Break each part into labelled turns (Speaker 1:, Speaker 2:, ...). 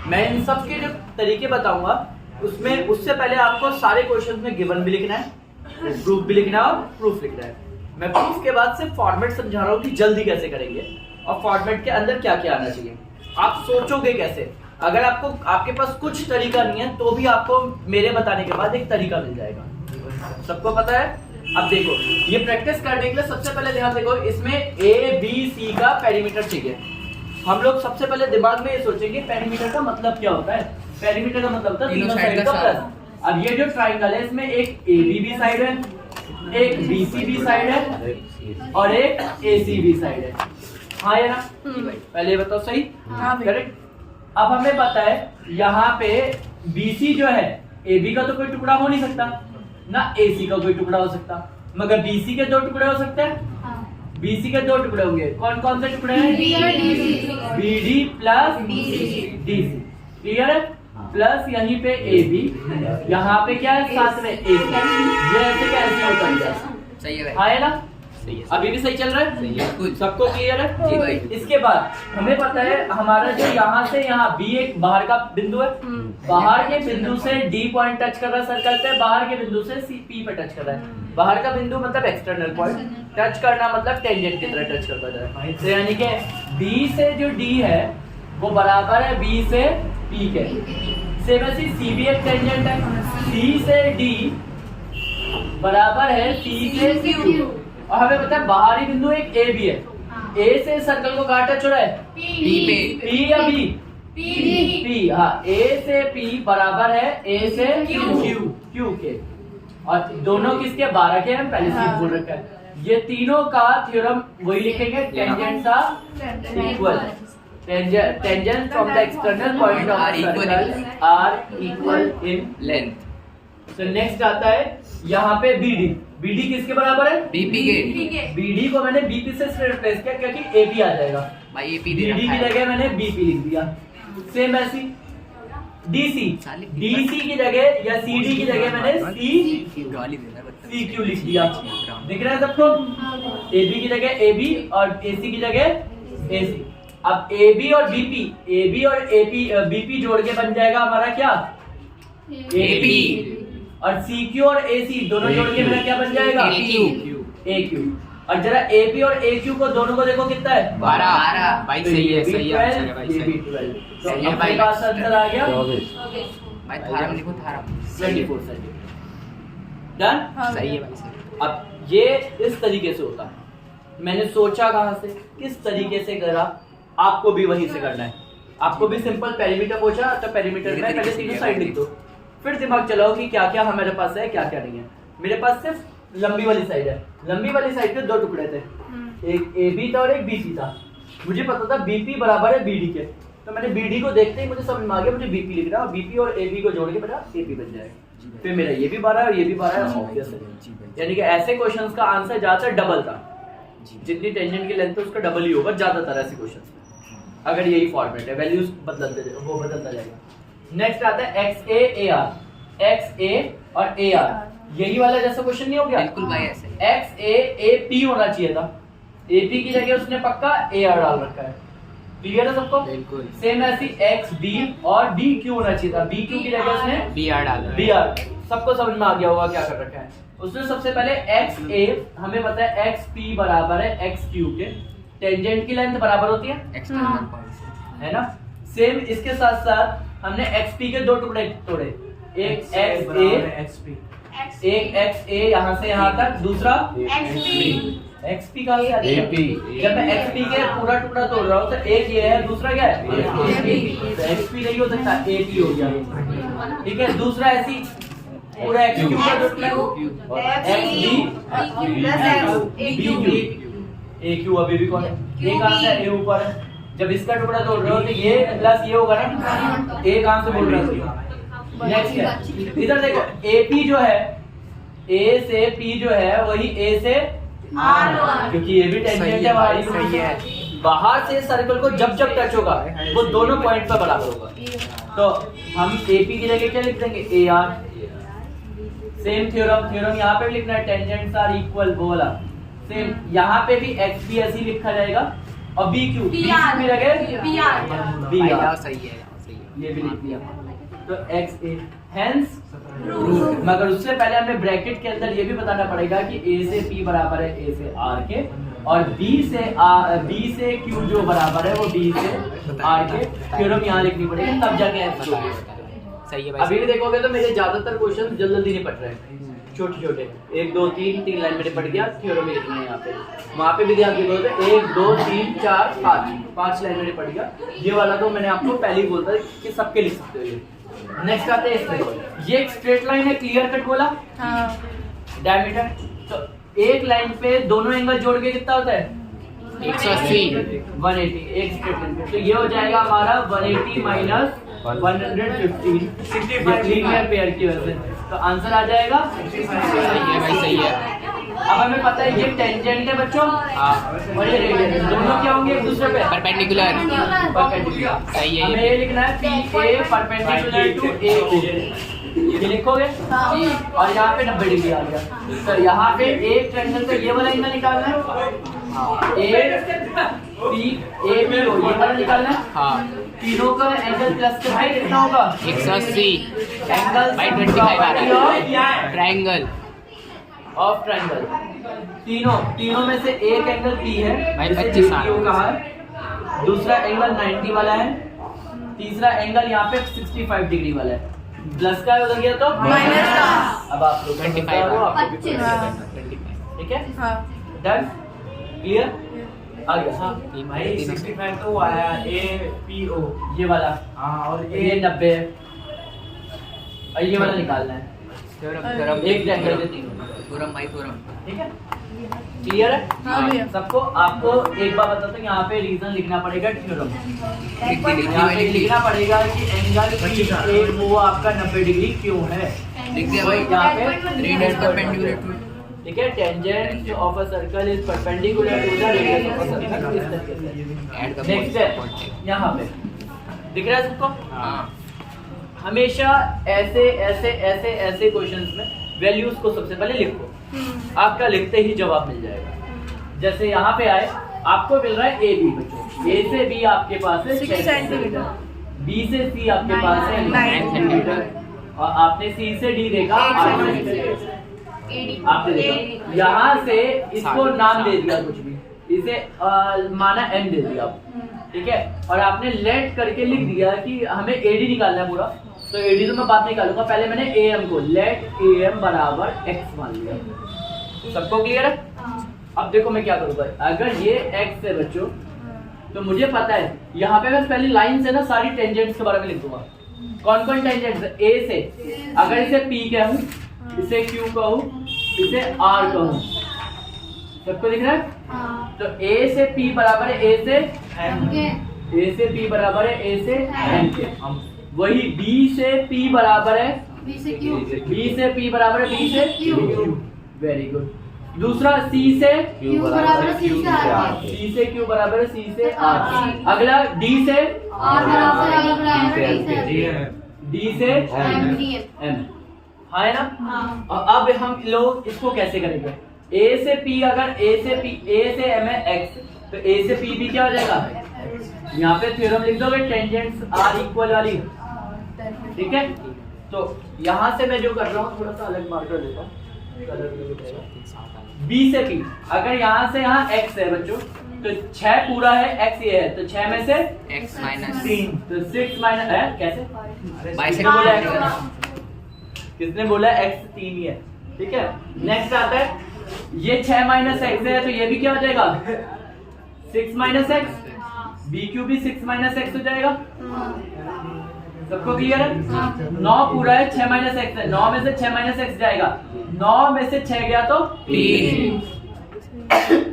Speaker 1: मैं इन सब के जो तरीके बताऊंगा उसमें उससे पहले आपको सारे क्वेश्चन में गिवन भी लिखना है, प्रूफ भी लिखना है और प्रूफ लिखना है। मैं प्रूफ के बाद सिर्फ फॉर्मेट समझा रहा हूँ कि जल्दी कैसे करेंगे और फॉर्मेट के अंदर क्या क्या आना चाहिए। आप सोचोगे कैसे, अगर आपको आपके पास कुछ तरीका नहीं है तो भी आपको मेरे बताने के बाद एक तरीका मिल जाएगा। सबको पता है? अब देखो, ये प्रैक्टिस करने के लिए सबसे पहले ध्यान देखो, इसमें ए बी सी का पेरीमीटर चाहिए। हम लोग सबसे पहले दिमाग में ये सोचेंगे पेरीमीटर का मतलब क्या होता है। पेरीमीटर का मतलब होता है तीनों साइड का प्लस। अब ये जो ट्राइंगल है इसमें एक ABB साइड है, एक BCB साइड है और एक ACB साइड है। हाँ या ना? पहले बताओ सही? करेक्ट। अब हमें पता है यहाँ पे BC जो है, AB का तो कोई टुकड़ा हो नहीं सकता ना, AC का कोई टुकड़ा हो सकता, मगर BC के दो टुकड़े हो सकते हैं। BC के दो टुकड़े होंगे, कौन कौन से टुकड़े हैं? BD प्लस DC, क्लियर है? प्लस यहीं पे AB, यहाँ पे क्या है साथ में AC, ये ऐसे कैसे होता है?
Speaker 2: सही है
Speaker 1: भाई, है ना? अभी भी सही चल रहा है?
Speaker 2: सही है।
Speaker 1: सबको क्लियर है?
Speaker 2: जी भाई।
Speaker 1: इसके बाद हमें पता है हमारा जो यहाँ से यहाँ B एक बाहर का बिंदु है, बाहर के बिंदु से D पॉइंट टच कर रहा है सर्कल पे, बाहर के बिंदु से P पे टच कर रहा है। बाहर का बिंदु मतलब एक्सटर्नल पॉइंट, टच करना मतलब टेंजेंट की तरह टच करता जा रहा है। तो यानी कि B से जो D है वो बराबर है B से P के। सेम ऐसी C भी एक टेंजेंट है, C से D बराबर है C से Q। और हमें पता है बाहरी बिंदु एक A भी है, A से सर्कल को कहाँ टच हो रहा है? P या B? P। हाँ, A से P बराबर है A से Q के। और दोनों किसके? 12 के, हम पहले से बोल रखा है। ये तीनों का थ्योरम वही लिखेंगे, tangents are equal, tangent from the external point of circle are equal in length. तो नेक्स्ट आता है यहाँ पे BD किसके बराबर है?
Speaker 2: BP के।
Speaker 1: BD को मैंने BP से रिप्लेस किया क्योंकि AP आ जाएगा,
Speaker 2: भाई AP दे
Speaker 1: BD की जगह मैंने BP लिख दिया। सेम ऐसी DC की जगह या CD की जगह मैंने CQ लिख दिया। दिख रहा है सबको? AB की जगह AB और AC की जगह AC। अब AB और BP जोड़ के बन जाएगा हमारा क्या? AP। और CQ और AC दोनों जोड़ के मेरा क्या बन जाएगा? AQ। और जरा AP और AQ को दोनों को देखो कितना है?
Speaker 2: 12। भाई सही है, सही है,
Speaker 1: AB12,
Speaker 2: भाई सही है।
Speaker 1: AB12। तो
Speaker 2: सही है
Speaker 1: अपने
Speaker 2: भाई।
Speaker 1: पास आंसर आ गया
Speaker 2: भाई थारम लिखो, थारम
Speaker 1: 24 सेंटीमीटर। डन?
Speaker 2: सही है भाई सही।
Speaker 1: अब ये इस तरीके से होता है। मैंने सोचा कहां से, किस तरीके से करा, आपको भी वहीं से करना है। आपको भी सिंपल पेरीमीटर पूछा तो पेरीमीटर में पहले तीनों साइड लिख दो, फिर दिमाग चलाओ कि क्या क्या हमारे पास है क्या क्या नहीं है। मेरे पास सिर्फ लंबी वाली साइड है, लंबी वाली साइड पे दो टुकड़े थे, एक AB था और एक BC था। मुझे पता था BP बराबर है BD के, तो मैंने BD को देखते ही मुझे समझ में आ गया मुझे BP लिखना है, और BP और AB को जोड़ के मेरा AP बन जाएगा। फिर मेरा ये भी 12 है और ये भी 12 है, ऑब्वियस है। यानी कि ऐसे क्वेश्चंस का आंसर ज्यादातर डबल था, जितनी टेंजेंट की लेंथ है उसका डबल ही होगा ज्यादातर ऐसे क्वेश्चंस में, अगर यही फॉर्मेट है। वैल्यूज बदलता जाएगा। नेक्स्ट आता है XA और AR, यही वाला जैसा क्वेश्चन नहीं हो गया?
Speaker 2: बिल्कुल भाई ऐसे।
Speaker 1: XAAP होना चाहिए था, AP की जगह उसने पक्का AR डाल रखा है। क्लियर है सबको?
Speaker 2: बिल्कुल।
Speaker 1: सेम ऐसी XB और BQ होना चाहिए था, BQ की जगह उसने
Speaker 2: BR डाला।
Speaker 1: BR। सबको समझ में आ गया होगा क्या कर रखा है उसने। सबसे पहले XA, हमें पता है XP बराबर है XQ के, टेंजेंट की लेंथ बराबर होती है
Speaker 2: एक्सटर्नल पॉइंट
Speaker 1: है ना। सेम इसके साथ साथ हमने XP के दो टुकड़े तोड़े, एक XA यहाँ से यहाँ तक, दूसरा XP का AP। जब मैं XP के पूरा टुकड़ा तोड़ रहा हूँ तो एक ये है, दूसरा क्या है? XP नहीं हो सकता, AP हो गया। ठीक है, दूसरा ऐसी पूरा XQ का जो टुकड़ा AQ अभी भी कौन है? एक कहाँ से A ऊपर है। जब इसका टुकड़ा तोड़ रहे हो तो ये प्लस ये होगा ना, एक कहाँ से बोल रहा हूँ। नेक्स्ट है, इधर देखो AP जो है, A से P जो है वही A से R, क्योंकि ये भी टेंजेंट है हमारी।
Speaker 2: सही है।
Speaker 1: बाहर से सर्कल को जब जब टच होगा वो दोनों पॉइंट पर बराबर होगा, तो हम AP की जगह क्या लिख देंगे? AR। सेम थ्योरम यहाँ पे भी लिखना है, टेंजेंट्स आर इक्वल, वो वाला सेम। यहाँ पे भी XB ऐसे लिखा जाएगा और BQ की जगह
Speaker 2: BR। सही है।
Speaker 1: ये भी लिख दिया। तो एक्स ए हेंस मगर उससे पहले हमें ब्रैकेट के अंदर ये भी बताना पड़ेगा कि ए से पी बराबर है ए से आर के, और बी से क्यू जो बराबर है वो बी से आर के। थ्योरम यहाँ लिखनी पड़ेगी, तब जाके एक्स
Speaker 2: सही है भाई।
Speaker 1: अभी भी देखोगे तो मेरे ज्यादातर क्वेश्चन जल्दी नहीं पढ़ रहे हैं, छोटे छोटे 1 2 3 लाइन में पढ़ गया, थ्योरम ही लिखना है यहाँ पे। वहाँ पे भी ध्यान देखोगे 1 2 3 4 5 लाइन में पढ़ गया। ये वाला तो मैंने आपको पहले ही बोला कि सबके लिख सकते हो ये। नेक्स्ट आते हैं इसमें, ये एक स्ट्रेट लाइन है, क्लियर कट बोला डायमीटर। तो एक लाइन पे दोनों एंगल जोड़ के कितना होता है
Speaker 2: 180
Speaker 1: 180 एक स्ट्रेट लाइन पे। तो ये हो जाएगा हमारा 180 माइनस 115 लीनियर पेयर की वजह से। तो आंसर आ जाएगा
Speaker 2: सही है भाई, सही है।
Speaker 1: अब हमें पता है ये टेंजेंट है बच्चों, और ये रेडियस है, दोनों क्या होंगे एक दूसरे पे
Speaker 2: परपेंडिकुलर।
Speaker 1: परपेंडिकुलर।
Speaker 2: सही है।
Speaker 1: हमें ये लिखना है पी ए परपेंडिकुलर टू ए, ये लिखोगे और यहाँ पे 90 डिग्री आ गया। तो यहाँ पे एक ट्रायंगल का ये वाला एंगल निकालना है, ए पी ये वाला निकालना है।
Speaker 2: हाँ
Speaker 1: तीनों का एंगल प्लस करके कितना होगा
Speaker 2: 180
Speaker 1: एंगल
Speaker 2: भाई 25 आ रहा है। ट्रायंगल
Speaker 1: ऑफ ट्रायंगल, तीनों में से एक एंगल पी है
Speaker 2: भाई,
Speaker 1: जिसे
Speaker 2: 25 आ
Speaker 1: क्यू कहा है, दूसरा एंगल 90 वाला है, तीसरा एंगल यहाँ पे 65 डिग्री वाला है। प्लस का उधर गया तो
Speaker 3: माइनस का।
Speaker 1: अब आप लोग
Speaker 2: 25
Speaker 1: हो, आपको भी
Speaker 3: 25
Speaker 1: ठीक है,
Speaker 3: हाँ
Speaker 1: डन, क्लियर, आ गया। हाँ
Speaker 4: भाई 65 तो आया ए पी ओ।
Speaker 1: ये वाला,
Speaker 4: हाँ और
Speaker 1: ये 90 है, और ये वाला निकालना है।
Speaker 2: थ्योरम
Speaker 1: एक ट्रायंगल के तीनों,
Speaker 2: थ्योरम भाई, थ्योरम।
Speaker 1: ठीक है, क्लियर है
Speaker 3: हाँ भैया।
Speaker 1: सबको। आपको एक बार बताता हूँ, यहाँ पे रीजन लिखना पड़ेगा थ्योरम।
Speaker 2: लिख
Speaker 1: यहाँ पे
Speaker 2: दी
Speaker 1: लिखना पड़ेगा कि एंगल पी वो आपका 90 डिग्री क्यों है।
Speaker 2: लिख दिया
Speaker 1: वही
Speaker 2: भाई।
Speaker 1: यहाँ पे
Speaker 2: 3 डेज परपेंडिकुलर टू,
Speaker 1: ठीक है, tangent of a circle is perpendicular to the radius of a circle, इस तरीके से।
Speaker 2: ऐड द
Speaker 1: नेक्स्ट है यहाँ पे, दिख रहा है सबको।
Speaker 2: हाँ
Speaker 1: हमेशा ऐसे क्वेश्चंस में वैल्यूज को सबसे पहले लिखो, आपका लिखते ही जवाब मिल जाएगा। जैसे यहाँ पे आए, आपको मिल रहा है ए बी बच्चों, ए से बी आपके पास है
Speaker 3: 6 सेंटीमीटर,
Speaker 1: बी से सी आपके पास है
Speaker 3: 9
Speaker 1: सेंटीमीटर, और आपने सी से डी देखा 8 सेंटीमीटर। आपने देखा यहाँ से इसको नाम दे दिया कुछ भी, इसे माना एम दे दिया, ठीक है, और आपने लेट करके लिख दिया कि हमें एडी निकालना है पूरा। तो एडी तो मैं बाद में निकालूंगा, पहले मैंने ए एम को लेट ए एम बराबर एक्स मान लिया। सबको क्लियर है? अब देखो मैं क्या करूंगा, अगर ये एक्स है बच्चों तो मुझे पता है यहाँ पे मैं पहली लाइन से ना सारी टेंजेंट्स के बारे में लिख दूंगा। कौन कौन टेंजेंट्स है? ए से अगर इसे पी कहूँ, इसे क्यू कहूँ, इसे आर कहूँ, सबको दिख रहा है? तो ए से पी बराबर है ए से एम, ए से पी बराबर है ए से एम के। वही बी से पी बराबर है बी से पी बराबर है बी से क्यू। Very good. दूसरा सी से
Speaker 3: क्यू बराबर सी से आर,
Speaker 1: सी से क्यू बराबर है सी से आर। अगला डी से
Speaker 3: आर बराबर है
Speaker 1: डी से एम, हाँ है ना? और अब हम लोग इसको कैसे करेंगे? ए से पी, अगर ए से एम है एक्स, तो ए से पी भी क्या हो जाएगा? यहाँ पे थ्योरम लिख दोगे टेंजेंट्स आर इक्वल वाली, ठीक है। तो यहाँ से मैं जो कर रहा हूँ थोड़ा सा अलग मार्कर देता हूँ, बी से पी, अगर यहाँ से यहाँ एक्स है बच्चों तो 6 पूरा है, एक्स ये है, तो 6 में से
Speaker 2: x माइनस
Speaker 1: 3, तो 6 माइनस है कैसे?
Speaker 2: बाइसेक्ट
Speaker 1: बोला किसने बोला? एक्स 3 ही है, ठीक है। नेक्स्ट आता है, ये 6 माइनस एक्स है, तो ये भी क्या हो जाएगा? 6 माइनस एक्स, बी क्यू भी 6 माइनस एक्स हो जाएगा। सबको क्लियर है? 9 पूरा है, 6 माइनस एक्स है, 9 में से 6 माइनस एक्स जाएगा, 9 में से 6 गया तो
Speaker 2: 3।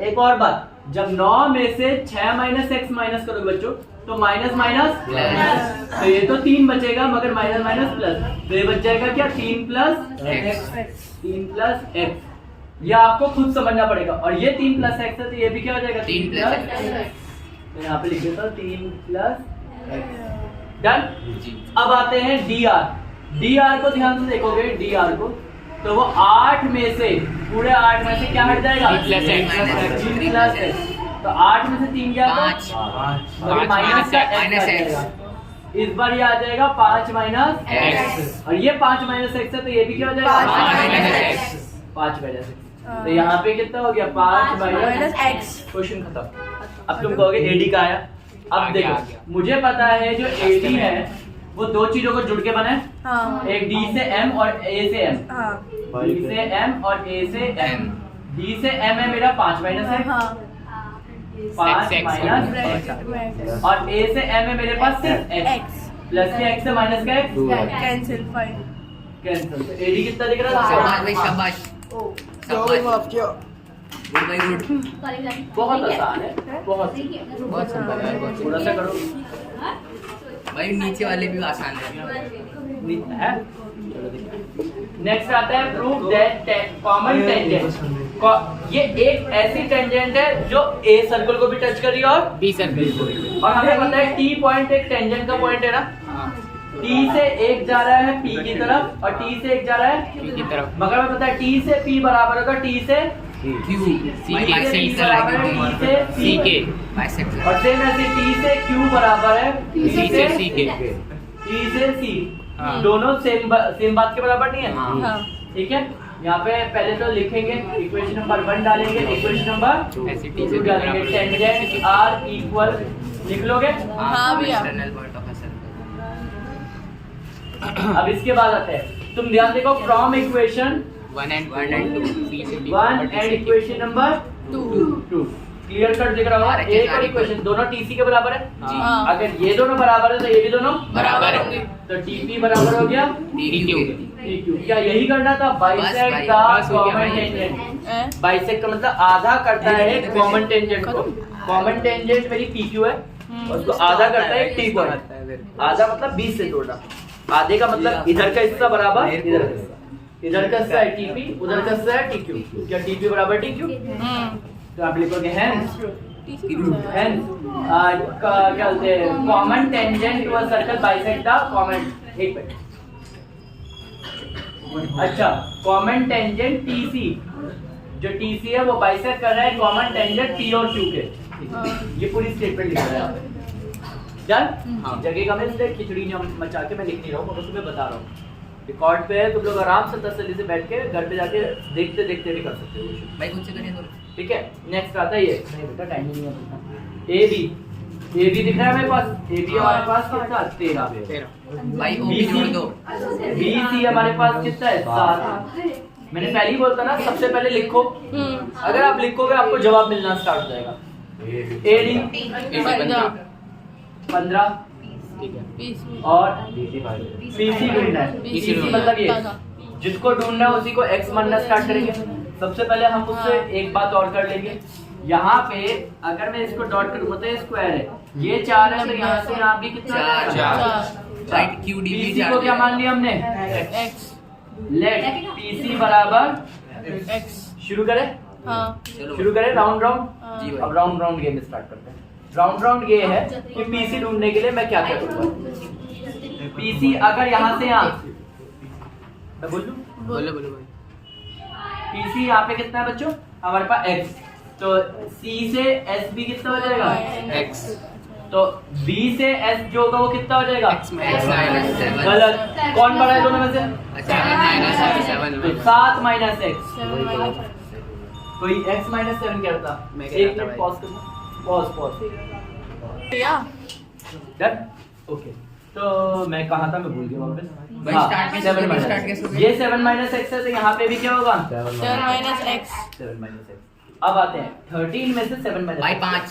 Speaker 1: एक और बात, जब 9 में से 6 माइनस एक्स माइनस करोगे बच्चों तो माइनस माइनस
Speaker 2: प्लस,
Speaker 1: तो ये तो 3 बचेगा, मगर माइनस माइनस प्लस, तो ये बच जाएगा क्या? 3 प्लस
Speaker 2: x।
Speaker 1: 3 plus x. ये आपको खुद समझना पड़ेगा, और ये 3 प्लस एक्स है तो ये भी क्या हो जाएगा?
Speaker 2: 3 प्लस x।
Speaker 1: तो यहाँ पे लिख देता हूँ 3 प्लस एक्स। डन।
Speaker 2: जी।
Speaker 1: अब आते हैं डी आर को ध्यान से देखोगे, डी आर को तो वो 8 में से पूरे 8 में से क्या हट जाएगा?
Speaker 2: 3 प्लस x।
Speaker 1: 3 प्लस एक्स, तो 8 में से 3 गया तो
Speaker 2: 5
Speaker 1: माइनस
Speaker 2: माइनस x।
Speaker 1: इस बार ये आ जाएगा 5 माइनस
Speaker 3: X।
Speaker 1: और ये 5 माइनस एक्स है तो ये भी क्या हो जाएगा
Speaker 2: 5
Speaker 3: माइनस x।
Speaker 1: 5 minus x. तो यहाँ पे कितना हो गया 5 माइनस
Speaker 2: x।
Speaker 1: क्वेश्चन खत्म। अब तुम कहोगे एडी का आया। अब
Speaker 3: आ गया।
Speaker 1: देखो मुझे पता है जो एडी है वो दो चीजों को जुड़ के बना है,
Speaker 2: हाँ
Speaker 1: एक डी से एम और ए से एम।
Speaker 2: हाँ
Speaker 1: डी से एम और ए से एम। डी से एम है मेरा 5 माइनस है,
Speaker 2: हाँ
Speaker 1: 5
Speaker 3: X
Speaker 1: माइनस
Speaker 2: ब्रैकेट
Speaker 1: और ए से एम है मेरे पास सिर्फ एक्स
Speaker 2: x
Speaker 1: प्लस के एक्स से माइनस का एक्स
Speaker 2: कैंसिल 5
Speaker 1: कैंसिल। तो एडी कितना दिख रहा
Speaker 3: शाबाश
Speaker 1: था?
Speaker 3: भाई शाबाश। शाबाश। गुड भाई गुड।
Speaker 1: बहुत आसान है, बहुत
Speaker 3: बहुत सिंपल है बहुत
Speaker 1: थोड़ा सा
Speaker 3: सिंपल
Speaker 1: करो
Speaker 3: भाई नीचे वाले भी आसान है।
Speaker 1: है। नेक्स्ट आता है प्रूफ दैट कॉमन टेंजेंट। ये एक ऐसी टेंजेंट है जो ए सर्कल को भी टच कर रही है और
Speaker 3: बी सर्कल को भी।
Speaker 1: और हमें पता है टी पॉइंट एक टेंजेंट का पॉइंट है ना। टी से एक जा रहा है पी की तरफ और टी से एक जा रहा है
Speaker 3: बी की तरफ।
Speaker 1: मगर हमें पता है टी से पी बराबर होगा टी से
Speaker 3: क्यू सी
Speaker 1: भाई
Speaker 3: बाइसेक्टर
Speaker 1: बाइसेक्टर
Speaker 3: है सी के बाइसेक्टर।
Speaker 1: और सेम ऐसे टी से क्यू बराबर है
Speaker 3: सी से सी के।
Speaker 1: टी से सी।
Speaker 3: हाँ।
Speaker 1: दोनों सेम बात के बराबर नहीं है।
Speaker 3: हाँ।
Speaker 1: ठीक है, यहाँ पे पहले तो लिखेंगे इक्वेशन नंबर 1 डालेंगे, इक्वेशन नंबर
Speaker 3: ऐसे टी से
Speaker 1: 2 डालेंगे। टेंजेंट आर इक्वल लिख लोगे।
Speaker 2: हाँ भैया।
Speaker 3: External part of a circle.
Speaker 1: अब इसके बाद आते हैं, तुम ध्यान देखो फ्रॉम इक्वेशन
Speaker 3: 1 and 2 सी से B
Speaker 1: 1 and equation number 2 clear cut दिख रहा होगा।
Speaker 3: सारे के
Speaker 1: एक और
Speaker 3: सारे
Speaker 1: इक्वेशन दोनों टीसी के बराबर है।
Speaker 2: हाँ।
Speaker 1: अगर ये दोनों बराबर है तो ये भी दोनों
Speaker 3: बराबर होंगे।
Speaker 1: तो टीपी बराबर हो गया
Speaker 3: डी क्यू।
Speaker 1: TQ। क्या यही करना था? बाइसेक्ट
Speaker 3: भाई,
Speaker 1: द
Speaker 3: बस हो गया
Speaker 1: कॉमन
Speaker 3: भाई।
Speaker 1: टेंजेंट। बाइसेक्ट का मतलब आधा करता है कॉमन टेंजेंट को। कॉमन टेंजेंट मेरी PQ है, उसको आधा करता है T को। आधा मतलब 20 से जोड़ना। आधे का मतलब इधर का हिस्सा बराबर इधर का हिस्सा। इधर का हिस्सा है TP, उधर का हिस्सा है TQ। क्या TP बराबर TQ? तो आप लिखोगे हेंस हेंस क्या बोलते हैं common tangent to a circle bisect the common. एक मिनट, अच्छा कॉमन टेंजेंट TC, जो TC है वो बाइसेक्ट कर रहा है कॉमन टेंजेंट P और Q के। ये पूरी स्टेटमेंट लिख रहा है यहाँ पे।
Speaker 3: हाँ।
Speaker 1: जगह का मैं इसलिए खिचड़ी नहीं मचा के मैं लिख नहीं रहा हूँ, मगर तुम्हें बता रहा हूँ रिकॉर्ड पे है। तुम लोग आराम से तसल्ली से बैठ के घर पे जाके देखते देखते भी कर सकते हो।
Speaker 3: भाई कुछ करिए तो
Speaker 1: ठीक है, नेक्स्ट आता है ये। नहीं बेटा टाइम नहीं है। ए बी दिख रहा है मेरे पास। ए बी हमारे पास कितना 13।
Speaker 3: भाई ओ भी जोड़ दो।
Speaker 1: बी सी हमारे पास कितना है 7। मैंने पहले ही बोलता ना सबसे पहले लिखो। अगर आप लिखोगे आपको जवाब मिलना स्टार्ट हो जाएगा। ए डी 15 और पीसी ढूंढना है। पीसी मतलब ये जिसको ढूंढना है उसी को एक्स मानना स्टार्ट करेंगे। सबसे पहले हम उससे एक बात और कर लेंगे। यहाँ पे अगर मैं इसको डॉट करूंगा तो ये स्क्वायर है, ये 4 है तो यहाँ से यहाँ भी कितना है?
Speaker 3: 4। राइट क्यू डी
Speaker 1: पीसी को क्या मान लिया हमने? लेट पीसी बराबर
Speaker 2: x।
Speaker 1: शुरू करें।
Speaker 3: चलो
Speaker 1: शुरू करें राउंड राउंड।
Speaker 3: जी भाई।
Speaker 1: अब राउंड राउंड गेम स्टार्ट करते हैं। राउंड राउंड ये है कि पीसी ढूंढने के लिए मैं क्या करूंगा। पीसी अगर यहाँ से यहाँ मैं बोलूं
Speaker 3: बोलो बोलो भाई।
Speaker 1: पीसी यहाँ पे कितना है बच्चों? हमारे पास x, तो C से S भी कितना हो जाएगा?
Speaker 3: x
Speaker 1: तो B से S जो होगा वो कितना हो जाएगा?
Speaker 3: x minus 7।
Speaker 1: गलत। कौन बड़ा है दोनों में से?
Speaker 3: 7 माइनस 7।
Speaker 1: 7 minus x। कोई x माइनस 7 क्या होता?
Speaker 3: मैं
Speaker 1: एक
Speaker 3: क्या करता
Speaker 1: मिनट
Speaker 3: भाई?
Speaker 1: पॉज करना। Pause done. ओके, तो मैं कहाँ था? मैं भूल गया वापस।
Speaker 3: भाई
Speaker 1: हाँ,
Speaker 3: स्टार्ट में
Speaker 1: 7 minus
Speaker 3: स्टार्ट कैसे हो गया?
Speaker 1: ये 7 माइनस x है तो यहाँ पे भी क्या होगा?
Speaker 2: 7 माइनस x।
Speaker 1: 7 minus x। अब आते हैं 13 में से 7 माइनस
Speaker 3: भाई 5।